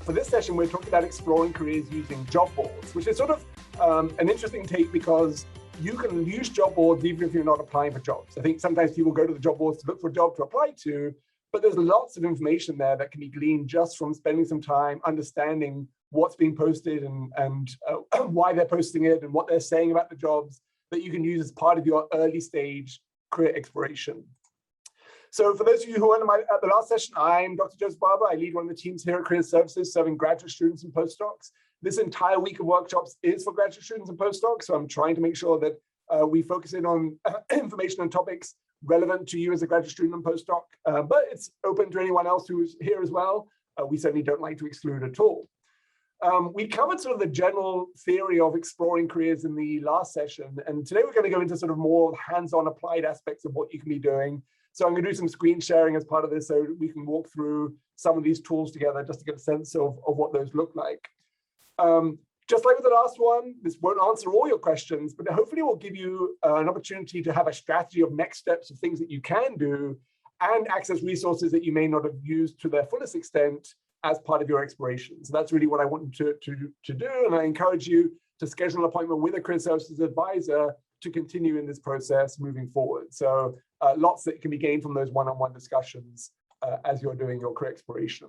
For this session, we're talking about exploring careers using job boards, which is sort of an interesting take because you can use job boards even if you're not applying for jobs. I think sometimes people go to the job boards to look for a job to apply to, but there's lots of information there that can be gleaned just from spending some time understanding what's being posted and why they're posting it and what they're saying about the jobs that you can use as part of your early stage career exploration. So for those of you who were at the last session, I'm Dr. Joseph Barber. I lead one of the teams here at Career Services serving graduate students and postdocs. This entire week of workshops is for graduate students and postdocs, so I'm trying to make sure that we focus in on information and topics relevant to you as a graduate student and postdoc, but it's open to anyone else who's here as well. We certainly don't like to exclude at all. We covered sort of the general theory of exploring careers in the last session, and today we're going to go into sort of more hands-on applied aspects of what you can be doing. So I'm going to do some screen sharing as part of this so we can walk through some of these tools together just to get a sense of what those look like. Just like with the last one, this won't answer all your questions, but hopefully will give you an opportunity to have a strategy of next steps of things that you can do and access resources that you may not have used to their fullest extent as part of your exploration. So that's really what I want to do. And I encourage you to schedule an appointment with a career services advisor to continue in this process moving forward. So lots that can be gained from those one-on-one discussions as you're doing your career exploration.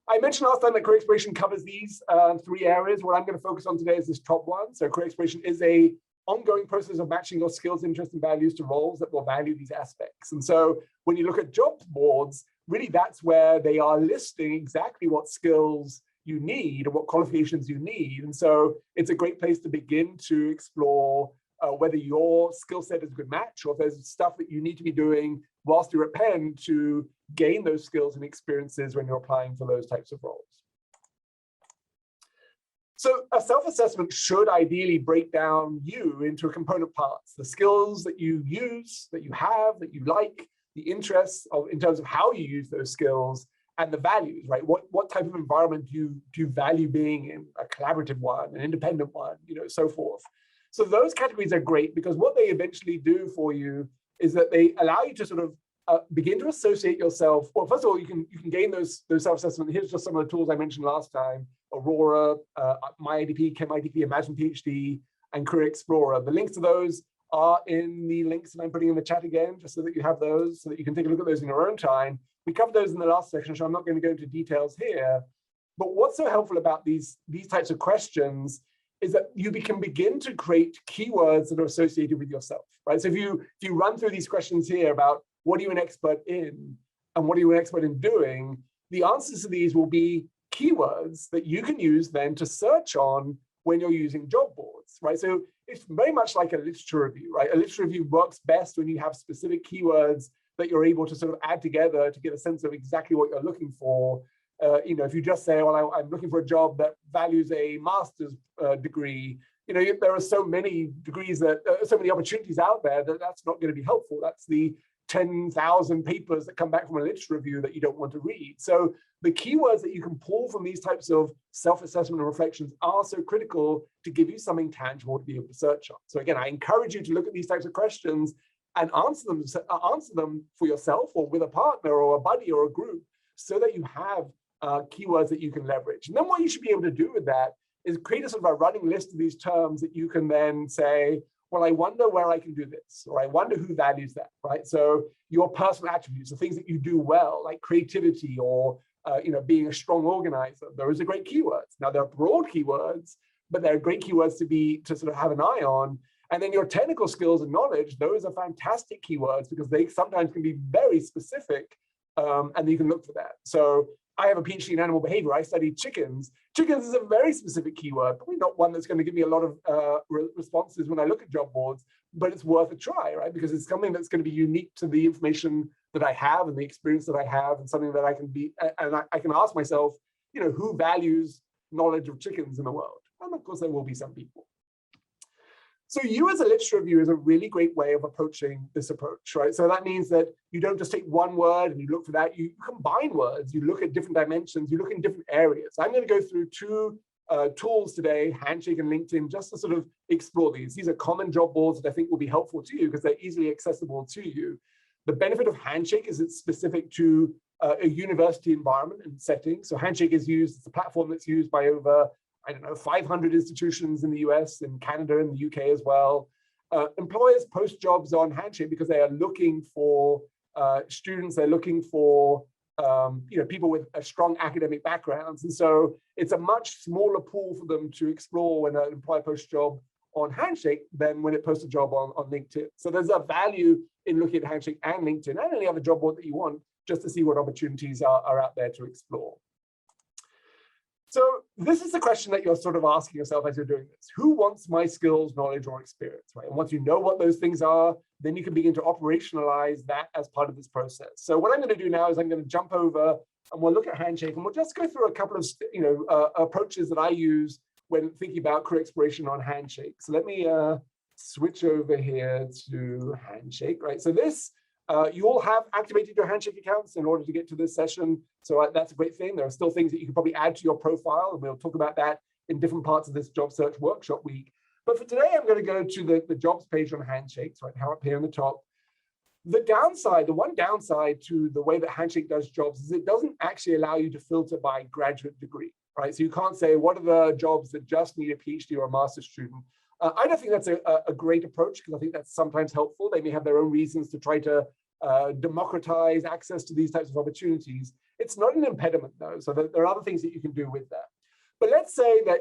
I mentioned last time that career exploration covers these three areas. What I'm going to focus on today is this top one. So career exploration is an ongoing process of matching your skills, interests, and values to roles that will value these aspects. And so when you look at job boards, really that's where they are listing exactly what skills you need and what qualifications you need. And so it's a great place to begin to explore whether your skill set is a good match or if there's stuff that you need to be doing whilst you're at Penn to gain those skills and experiences when you're applying for those types of roles. So a self-assessment should ideally break down you into component parts, the skills that you use, that you have, that you like, the interests in terms of how you use those skills, and the values, right? What type of environment do you value being in, a collaborative one, an independent one, so forth. So those categories are great because what they eventually do for you is that they allow you to sort of begin to associate yourself. Well, first of all, you can gain those self-assessment. Here's just some of the tools I mentioned last time: Aurora, MyIDP, ChemIDP, Imagine PhD, and Career Explorer. The links to those are in the links that I'm putting in the chat again, just so that you have those, so that you can take a look at those in your own time. We covered those in the last section, so I'm not going to go into details here. But what's so helpful about these types of questions is that you can begin to create keywords that are associated with yourself, right? So if you run through these questions here about what are you an expert in and what are you an expert in doing, the answers to these will be keywords that you can use then to search on when you're using job boards, right? So it's very much like a literature review, right? A literature review works best when you have specific keywords that you're able to sort of add together to get a sense of exactly what you're looking for. If you just say, well, I'm looking for a job that values a master's degree, there are so many degrees so many opportunities out there that's not going to be helpful. That's the 10,000 papers that come back from a literature review that you don't want to read. So the keywords that you can pull from these types of self-assessment and reflections are so critical to give you something tangible to be able to search on. So again, I encourage you to look at these types of questions and answer them for yourself or with a partner or a buddy or a group so that you have keywords that you can leverage. And then what you should be able to do with that is create a sort of a running list of these terms that you can then say, well, I wonder where I can do this, or I wonder who values that, right? So your personal attributes, the things that you do well, like creativity or being a strong organizer, those are great keywords. Now they're broad keywords, but they're great keywords to sort of have an eye on. And then your technical skills and knowledge, those are fantastic keywords because they sometimes can be very specific, and you can look for that. So I have a PhD in animal behavior. I studied chickens. Chickens is a very specific keyword, probably not one that's going to give me a lot of responses when I look at job boards, but it's worth a try, right? Because it's something that's going to be unique to the information that I have and the experience that I have, and something that I can be, and I can ask myself, who values knowledge of chickens in the world? And of course, there will be some people. So you as a literature reviewer is a really great way of approaching this approach, right? So that means that you don't just take one word and you look for that, you combine words, you look at different dimensions, you look in different areas. I'm going to go through two tools today, Handshake and LinkedIn, just to sort of explore these. These are common job boards that I think will be helpful to you because they're easily accessible to you. The benefit of Handshake is it's specific to a university environment and setting. So Handshake is used, it's a platform that's used by over, I don't know, 500 institutions in the US, in Canada, and the UK as well. Employers post jobs on Handshake because they are looking for students, they're looking for people with strong academic backgrounds. And so it's a much smaller pool for them to explore when an employer posts a job on Handshake than when it posts a job on LinkedIn. So there's a value in looking at Handshake and LinkedIn and any other job board that you want, just to see what opportunities are out there to explore. So this is the question that you're sort of asking yourself as you're doing this. Who wants my skills, knowledge, or experience, right? And once you know what those things are, then you can begin to operationalize that as part of this process. So what I'm going to do now is I'm going to jump over and we'll look at Handshake, and we'll just go through a couple of approaches that I use when thinking about career exploration on Handshake. So let me switch over here to Handshake, right? So this, you all have activated your Handshake accounts in order to get to this session. So that's a great thing. There are still things that you can probably add to your profile, and we'll talk about that in different parts of this job search workshop week. But for today, I'm going to go to the jobs page on Handshake, so right up here on the top. The one downside to the way that Handshake does jobs is it doesn't actually allow you to filter by graduate degree, right? So you can't say, what are the jobs that just need a PhD or a master's student? I don't think that's a great approach, because I think that's sometimes helpful. They may have their own reasons to try to democratize access to these types of opportunities. It's not an impediment, though, so there are other things that you can do with that. But let's say that,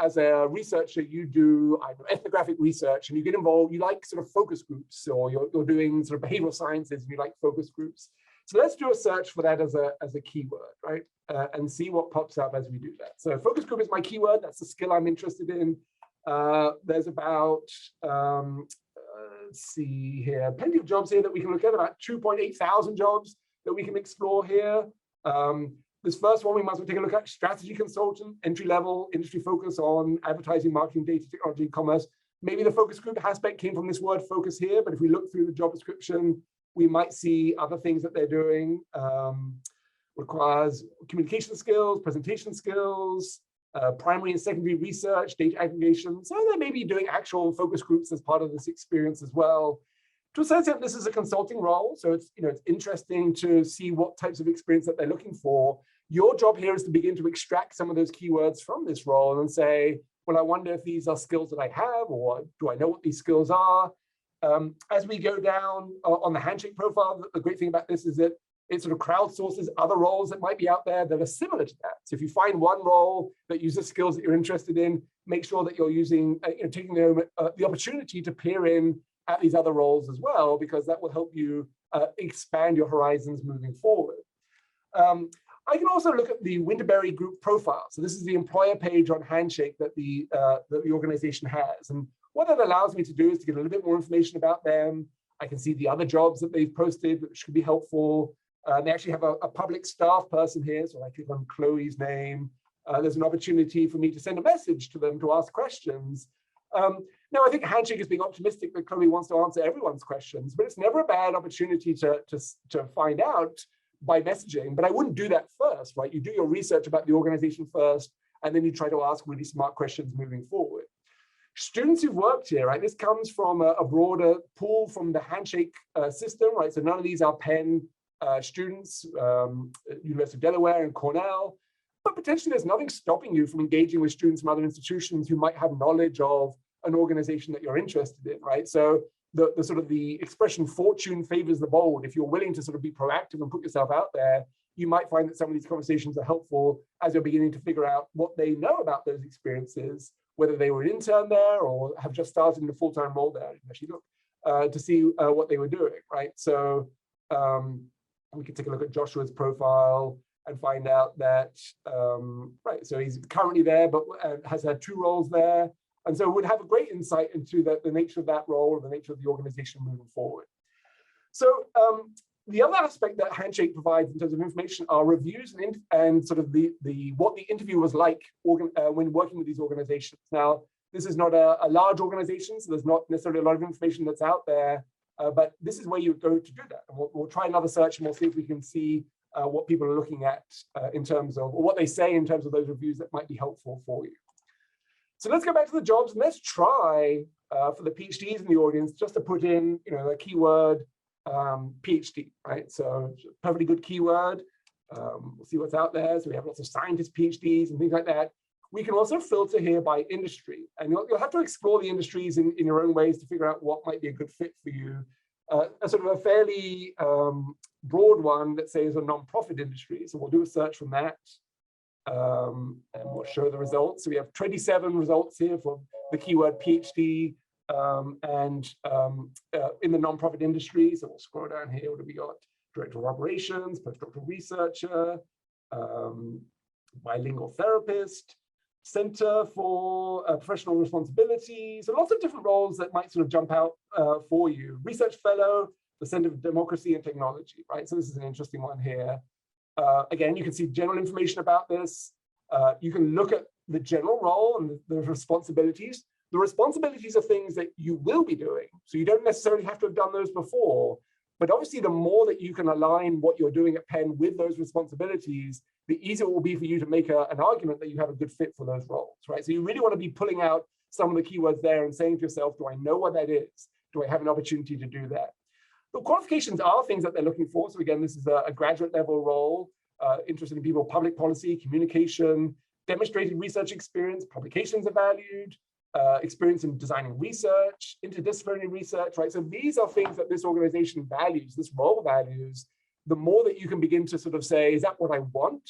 as a researcher, you do ethnographic research and you get involved, you like sort of focus groups, or you're doing sort of behavioral sciences and you like focus groups. So let's do a search for that as a keyword, right? And see what pops up as we do that. So focus group is my keyword. That's the skill I'm interested in. There's about, let's see here, plenty of jobs here that we can look at, about 2.8 thousand jobs that we can explore here. This first one we might as well take a look at: strategy consultant, entry level, industry focus on advertising, marketing, data, technology, commerce. Maybe the focus group aspect came from this word focus here, but if we look through the job description, we might see other things that they're doing. Requires communication skills, presentation skills, primary and secondary research, data aggregation. So they may be doing actual focus groups as part of this experience as well. To a certain extent, this is a consulting role, so it's it's interesting to see what types of experience that they're looking for. Your job here is to begin to extract some of those keywords from this role and say, well, I wonder if these are skills that I have, or do I know what these skills are? As we go down on the Handshake profile, the great thing about this is that it sort of crowdsources other roles that might be out there that are similar to that. So if you find one role that uses skills that you're interested in, make sure that you're using, taking the opportunity to peer in at these other roles as well, because that will help you expand your horizons moving forward. I can also look at the Winterberry group profile. So this is the employer page on Handshake that the organization has. And what that allows me to do is to get a little bit more information about them. I can see the other jobs that they've posted, which could be helpful. They actually have a public staff person here. So I click on Chloe's name. There's an opportunity for me to send a message to them to ask questions. Now, I think Handshake is being optimistic that Chloe wants to answer everyone's questions, but it's never a bad opportunity to find out by messaging. But I wouldn't do that first, right? You do your research about the organization first, and then you try to ask really smart questions moving forward. Students who've worked here, right? This comes from a broader pool from the Handshake system, right? So none of these are Penn students, University of Delaware and Cornell, but potentially there's nothing stopping you from engaging with students from other institutions who might have knowledge of an organization that you're interested in, right? So the sort of the expression fortune favors the bold. If you're willing to sort of be proactive and put yourself out there, you might find that some of these conversations are helpful as you're beginning to figure out what they know about those experiences, whether they were an intern there or have just started in a full-time role there. You can actually look to see what they were doing, right? So we can take a look at Joshua's profile and find out that, right, so he's currently there, but has had 2 roles there. And so would have a great insight into the nature of that role and the nature of the organization moving forward. So the other aspect that Handshake provides in terms of information are reviews and sort of what the interview was like when working with these organizations. Now, this is not a large organization, so there's not necessarily a lot of information that's out there, but this is where you go to do that. And we'll try another search and we'll see if we can see what people are looking at in terms of, or what they say in terms of those reviews that might be helpful for you. So let's go back to the jobs and let's try for the PhDs in the audience just to put in, the keyword PhD, right? So perfectly good keyword. We'll see what's out there. So we have lots of scientists, PhDs, and things like that. We can also filter here by industry, and you'll have to explore the industries in your own ways to figure out what might be a good fit for you. A sort of a fairly broad one, let's say, is a nonprofit industry. So we'll do a search from that, and we'll show the results. So we have 27 results here for the keyword PhD in the nonprofit industry. So we'll scroll down here. What have we got? Director of Operations, postdoctoral researcher, bilingual therapist, Center for Professional Responsibility. So lots of different roles that might sort of jump out for you. Research Fellow, the Center for Democracy and Technology, right? So this is an interesting one here. Again, you can see general information about this. You can look at the general role and the responsibilities. The responsibilities are things that you will be doing. So you don't necessarily have to have done those before. But obviously, the more that you can align what you're doing at Penn with those responsibilities, the easier it will be for you to make an argument that you have a good fit for those roles, right? So you really want to be pulling out some of the keywords there and saying to yourself, do I know what that is? Do I have an opportunity to do that? The qualifications are things that they're looking for. So again, this is a graduate level role, interested in people, public policy, communication, demonstrated research experience, publications are valued, experience in designing research, interdisciplinary research, right? So these are things that this organization values, this role values. The more that you can begin to sort of say, is that what I want?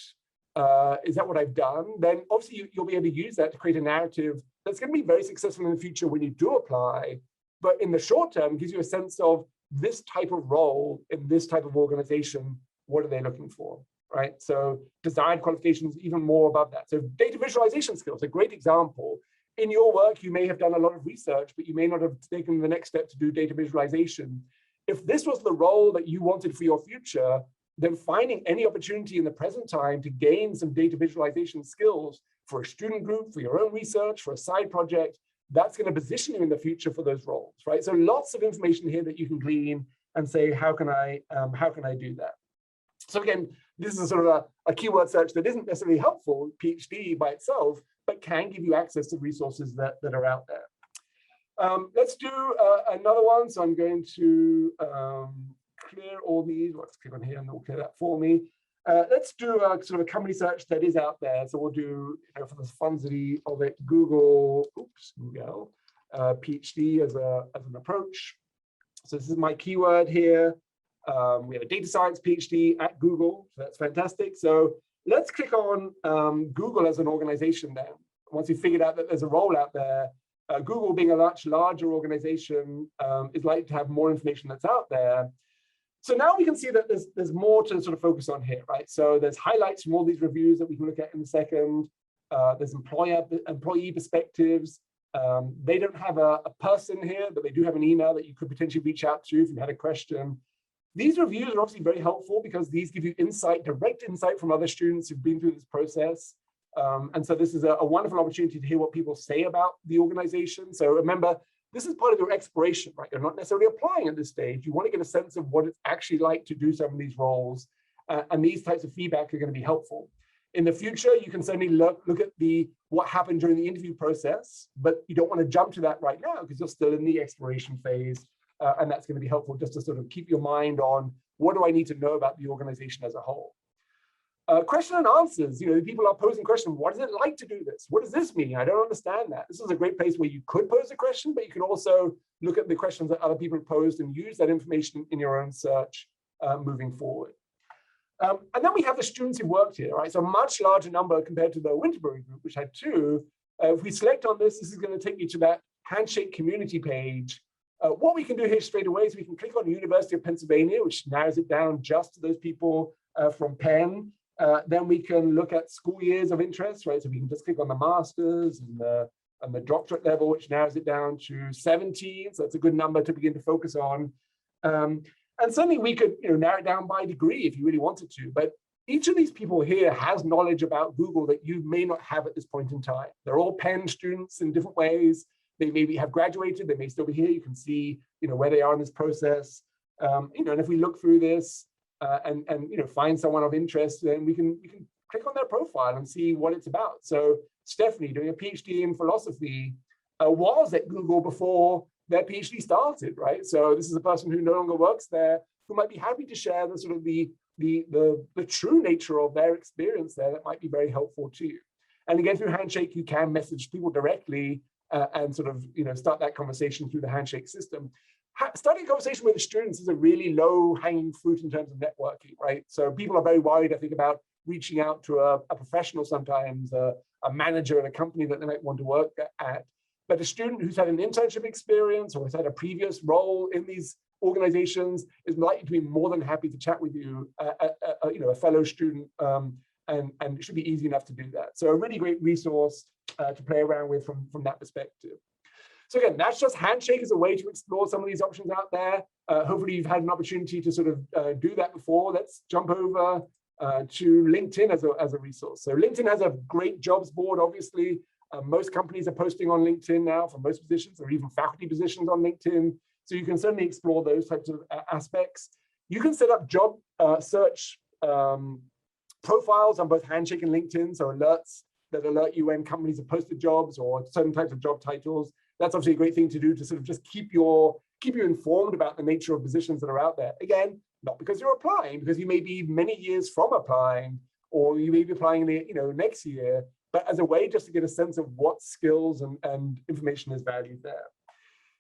Is that what I've done? Then obviously you'll be able to use that to create a narrative that's going to be very successful in the future when you do apply. But in the short term, gives you a sense of this type of role in this type of organization, what are they looking for, right? So desired qualifications, even more above that. So data visualization skills, a great example. In your work, you may have done a lot of research, but you may not have taken the next step to do data visualization. If this was the role that you wanted for your future, then finding any opportunity in the present time to gain some data visualization skills for a student group, for your own research, for a side project, that's going to position you in the future for those roles, right? So lots of information here that you can glean and say, how can I do that? So again, this is a sort of a keyword search that isn't necessarily helpful, PhD by itself, but can give you access to resources that are out there. Let's do another one. So I'm going to clear all these. Let's click on here and they'll clear that for me. Let's do a sort of a company search that is out there. So we'll do, for the funsity of it, Google PhD as an approach. So this is my keyword here. We have a data science PhD at Google. So that's fantastic. So let's click on Google as an organization then. Once you've figured out that there's a role out there, Google being a much larger organization is likely to have more information that's out there. So now we can see that there's more to sort of focus on here, right? So there's highlights from all these reviews that we can look at in a second. There's employee perspectives. They don't have a person here, but they do have an email that you could potentially reach out to if you had a question. These reviews are obviously very helpful because these give you insight, direct insight from other students who've been through this process. And so this is a wonderful opportunity to hear what people say about the organization. So remember, this is part of your exploration, right? You're not necessarily applying at this stage. You want to get a sense of what it's actually like to do some of these roles. And these types of feedback are going to be helpful. In the future, you can certainly look at what happened during the interview process, but you don't want to jump to that right now because you're still in the exploration phase. And that's going to be helpful just to sort of keep your mind on what do I need to know about the organization as a whole. Question and answers, people are posing questions. What is it like to do this? What does this mean? I don't understand that. This is a great place where you could pose a question, but you can also look at the questions that other people have posed and use that information in your own search moving forward. And then we have the students who worked here, right? So a much larger number compared to the Winterberry group, which had 2. If we select on this, this is going to take you to that Handshake community page. What we can do here straight away is we can click on University of Pennsylvania, which narrows it down just to those people from Penn. Then we can look at school years of interest, right? So we can just click on the master's and the doctorate level, which narrows it down to 17. So that's a good number to begin to focus on. And certainly we could narrow it down by degree if you really wanted to. But each of these people here has knowledge about Google that you may not have at this point in time. They're all Penn students in different ways. They maybe have graduated, they may still be here. You can see where they are in this process. And if we look through this, and find someone of interest, then we can click on their profile and see what it's about. So Stephanie, doing a PhD in philosophy, was at Google before their PhD started, right? So this is a person who no longer works there, who might be happy to share the the true nature of their experience there that might be very helpful to you. And again, through Handshake, you can message people directly and sort of start that conversation through the Handshake system. Starting a conversation with the students is a really low-hanging fruit in terms of networking, right? So people are very worried, I think, about reaching out to a professional sometimes, a manager at a company that they might want to work at. But a student who's had an internship experience or has had a previous role in these organizations is likely to be more than happy to chat with you, a fellow student, and it should be easy enough to do that. So a really great resource to play around with from that perspective. So again, that's just Handshake as a way to explore some of these options out there. Hopefully you've had an opportunity to sort of do that before. Let's jump over to LinkedIn as a resource. So LinkedIn has a great jobs board, obviously. Most companies are posting on LinkedIn now for most positions, or even faculty positions on LinkedIn. So you can certainly explore those types of aspects. You can set up job search profiles on both Handshake and LinkedIn, so alerts that alert you when companies have posted jobs or certain types of job titles. That's obviously a great thing to do to sort of just keep you informed about the nature of positions that are out there. Again, not because you're applying, because you may be many years from applying, or you may be applying next year, but as a way just to get a sense of what skills and information is valued there.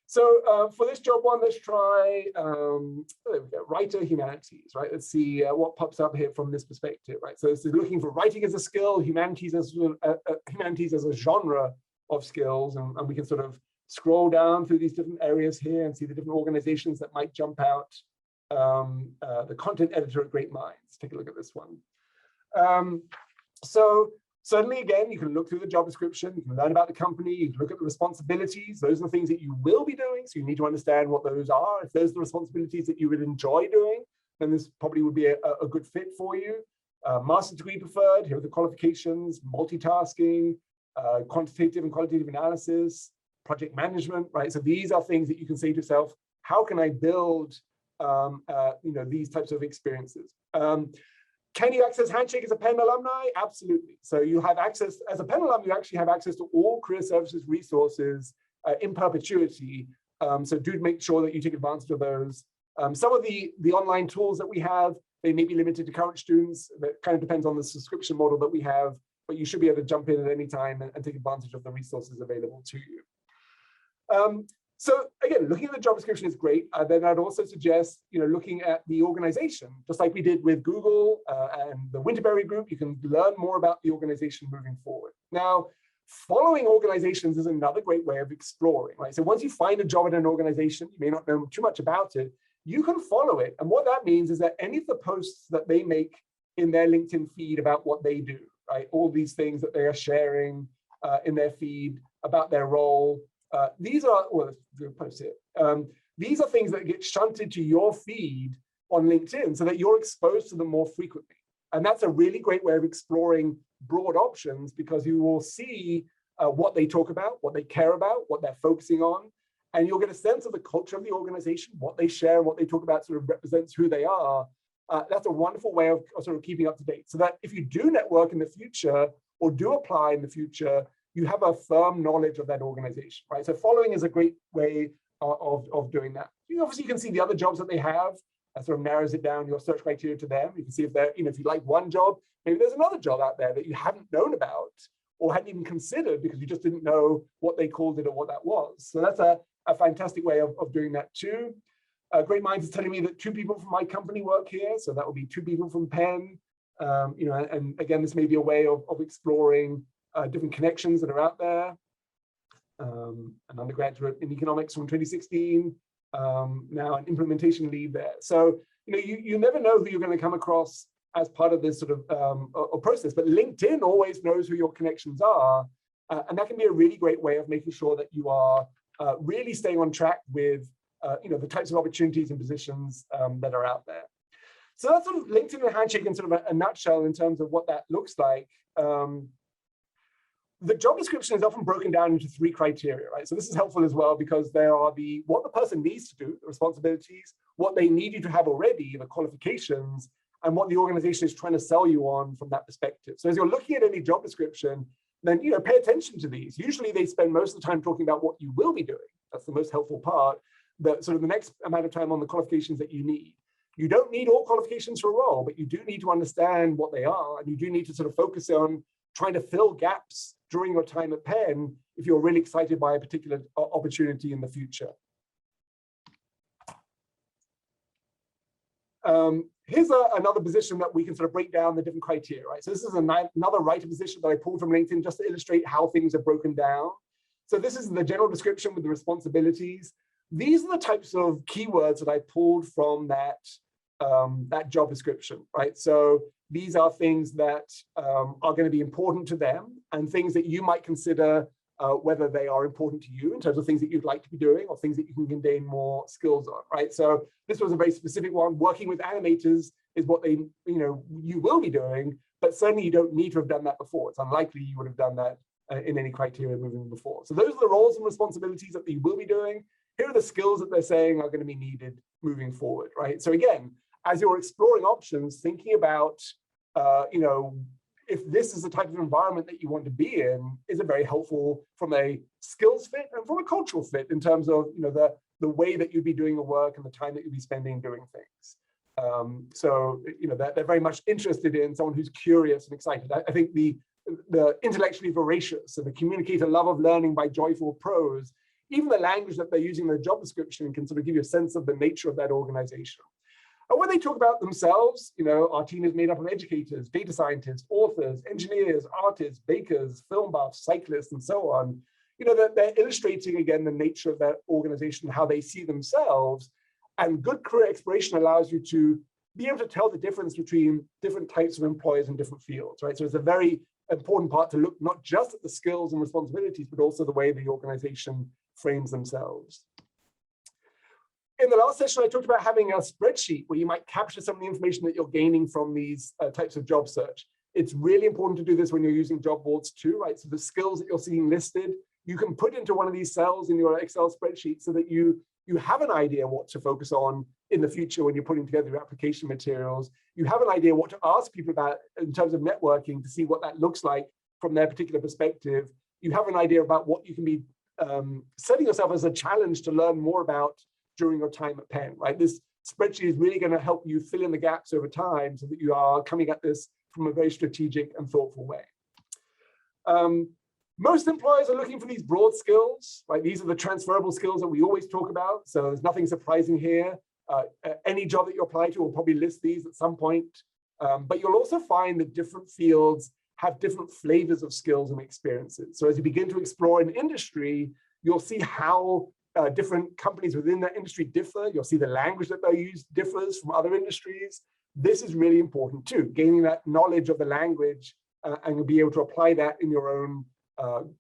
So for this job one, let's try there we go, writer humanities, right? Let's see what pops up here from this perspective, right? So this is looking for writing as a skill, humanities as a genre of skills, and we can sort of scroll down through these different areas here and see the different organizations that might jump out. The content editor at Great Minds. Take a look at this one. So certainly, again, you can look through the job description, you can learn about the company, you can look at the responsibilities. Those are the things that you will be doing, so you need to understand what those are. If those are the responsibilities that you would enjoy doing, then this probably would be a good fit for you. Master's degree preferred, here are the qualifications: multitasking, quantitative and qualitative analysis, project management, right? So these are things that you can say to yourself, how can I build these types of experiences? Can you access Handshake as a Penn alumni? Absolutely. So you have access, as a Penn alum, you actually have access to all career services resources in perpetuity. So do make sure that you take advantage of those. Some of the online tools that we have, they may be limited to current students. That kind of depends on the subscription model that we have, but you should be able to jump in at any time and take advantage of the resources available to you. So again, looking at the job description is great. Then I'd also suggest, looking at the organization, just like we did with Google and the Winterberry group. You can learn more about the organization moving forward. Now, following organizations is another great way of exploring, right? So once you find a job at an organization, you may not know too much about it, you can follow it. And what that means is that any of the posts that they make in their LinkedIn feed about what they do, right? All these things that they are sharing in their feed about their role, these are, well, post it. These are things that get shunted to your feed on LinkedIn so that you're exposed to them more frequently. And that's a really great way of exploring broad options, because you will see what they talk about, what they care about, what they're focusing on, and you'll get a sense of the culture of the organization. What they share and what they talk about sort of represents who they are. That's a wonderful way of sort of keeping up to date, so that if you do network in the future or do apply in the future, you have a firm knowledge of that organization, right? So following is a great way of doing that. Obviously, you can see the other jobs that they have. That sort of narrows it down, your search criteria to them. You can see if they're, if you like one job, maybe there's another job out there that you hadn't known about or hadn't even considered because you just didn't know what they called it or what that was. So that's a fantastic way of doing that too. Great Minds is telling me that 2 people from my company work here. So that will be 2 people from Penn. And again, this may be a way of exploring different connections that are out there. An undergraduate in economics from 2016, now an implementation lead there. So, you never know who you're going to come across as part of this sort of process, but LinkedIn always knows who your connections are. And that can be a really great way of making sure that you are really staying on track with, the types of opportunities and positions that are out there. So that's sort of LinkedIn and Handshake in sort of a nutshell in terms of what that looks like. The job description is often broken down into 3 criteria, right? So this is helpful as well, because there are what the person needs to do, the responsibilities, what they need you to have already, the qualifications, and what the organization is trying to sell you on from that perspective. So as you're looking at any job description, then pay attention to these. Usually they spend most of the time talking about what you will be doing. That's the most helpful part. The next amount of time on the qualifications that you need. You don't need all qualifications for a role, but you do need to understand what they are, and you do need to sort of focus on trying to fill gaps during your time at Penn if you're really excited by a particular opportunity in the future. Here's another position that we can sort of break down the different criteria, right? So this is another writer position that I pulled from LinkedIn just to illustrate how things are broken down. So this is the general description with the responsibilities. These are the types of keywords that I pulled from that, that job description, right? So these are things that are going to be important to them and things that you might consider whether they are important to you in terms of things that you'd like to be doing or things that you can gain more skills on, right? So this was a very specific one. Working with animators is what they, you will be doing, but certainly you don't need to have done that before. It's unlikely you would have done that in any criteria moving before. So those are the roles and responsibilities that you will be doing. Here are the skills that they're saying are going to be needed moving forward, right? So again, as you're exploring options, thinking about, if this is the type of environment that you want to be in, is it very helpful from a skills fit and from a cultural fit in terms of the way that you'd be doing the work and the time that you'd be spending doing things. So they're very much interested in someone who's curious and excited. I think the intellectually voracious and the communicator love of learning by joyful prose, even the language that they're using in the job description can sort of give you a sense of the nature of that organization. And when they talk about themselves, our team is made up of educators, data scientists, authors, engineers, artists, bakers, film buffs, cyclists, and so on. They're illustrating again the nature of that organization, how they see themselves. And good career exploration allows you to be able to tell the difference between different types of employers in different fields, right? So it's a very important part to look not just at the skills and responsibilities, but also the way the organization frames themselves. In the last session, I talked about having a spreadsheet where you might capture some of the information that you're gaining from these types of job search. It's really important to do this when you're using job boards too, right? So the skills that you're seeing listed, you can put into one of these cells in your Excel spreadsheet so that you have an idea what to focus on in the future when you're putting together your application materials. You have an idea what to ask people about in terms of networking to see what that looks like from their particular perspective. You have an idea about what you can be setting yourself as a challenge to learn more about during your time at Penn, right? This spreadsheet is really going to help you fill in the gaps over time so that you are coming at this from a very strategic and thoughtful way. Most employers are looking for these broad skills, right? These are the transferable skills that we always talk about. So there's nothing surprising here. Any job that you apply to will probably list these at some point. But you'll also find that different fields have different flavors of skills and experiences. So as you begin to explore an industry, you'll see how different companies within that industry differ. You'll see the language that they use differs from other industries. This is really important too. Gaining that knowledge of the language and you'll be able to apply that in your own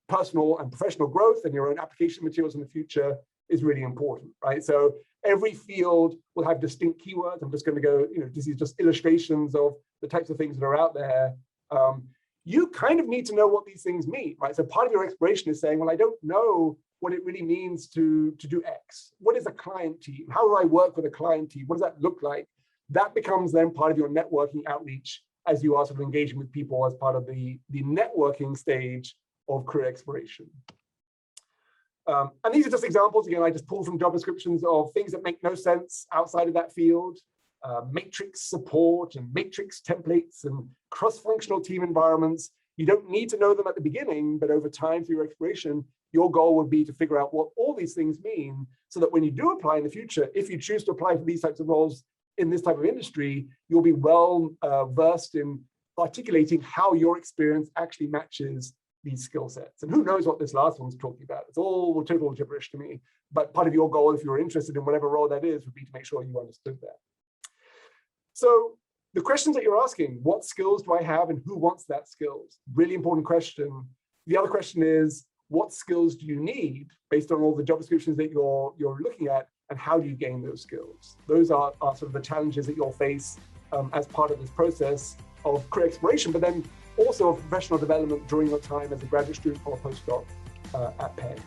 personal and professional growth and your own application materials in the future is really important, right? So every field will have distinct keywords. I'm just going to go, this is just illustrations of the types of things that are out there. You kind of need to know what these things mean, right? So part of your exploration is saying, well, I don't know what it really means to do X. What is a client team? How do I work with a client team? What does that look like? That becomes then part of your networking outreach as you are sort of engaging with people as part of the networking stage of career exploration. And these are just examples. Again, I just pulled from job descriptions of things that make no sense outside of that field. Matrix support and matrix templates and cross-functional team environments. You don't need to know them at the beginning, but over time through your exploration, your goal would be to figure out what all these things mean so that when you do apply in the future, if you choose to apply for these types of roles in this type of industry, you'll be well versed in articulating how your experience actually matches these skill sets. And who knows what this last one's talking about. It's all total gibberish to me. But part of your goal, if you're interested in whatever role that is, would be to make sure you understood that. So the questions that you're asking, what skills do I have and who wants that skills? Really important question. The other question is, what skills do you need based on all the job descriptions that you're looking at, and how do you gain those skills? Those are sort of the challenges that you'll face as part of this process of career exploration, but then also of professional development during your time as a graduate student or a postdoc at Penn.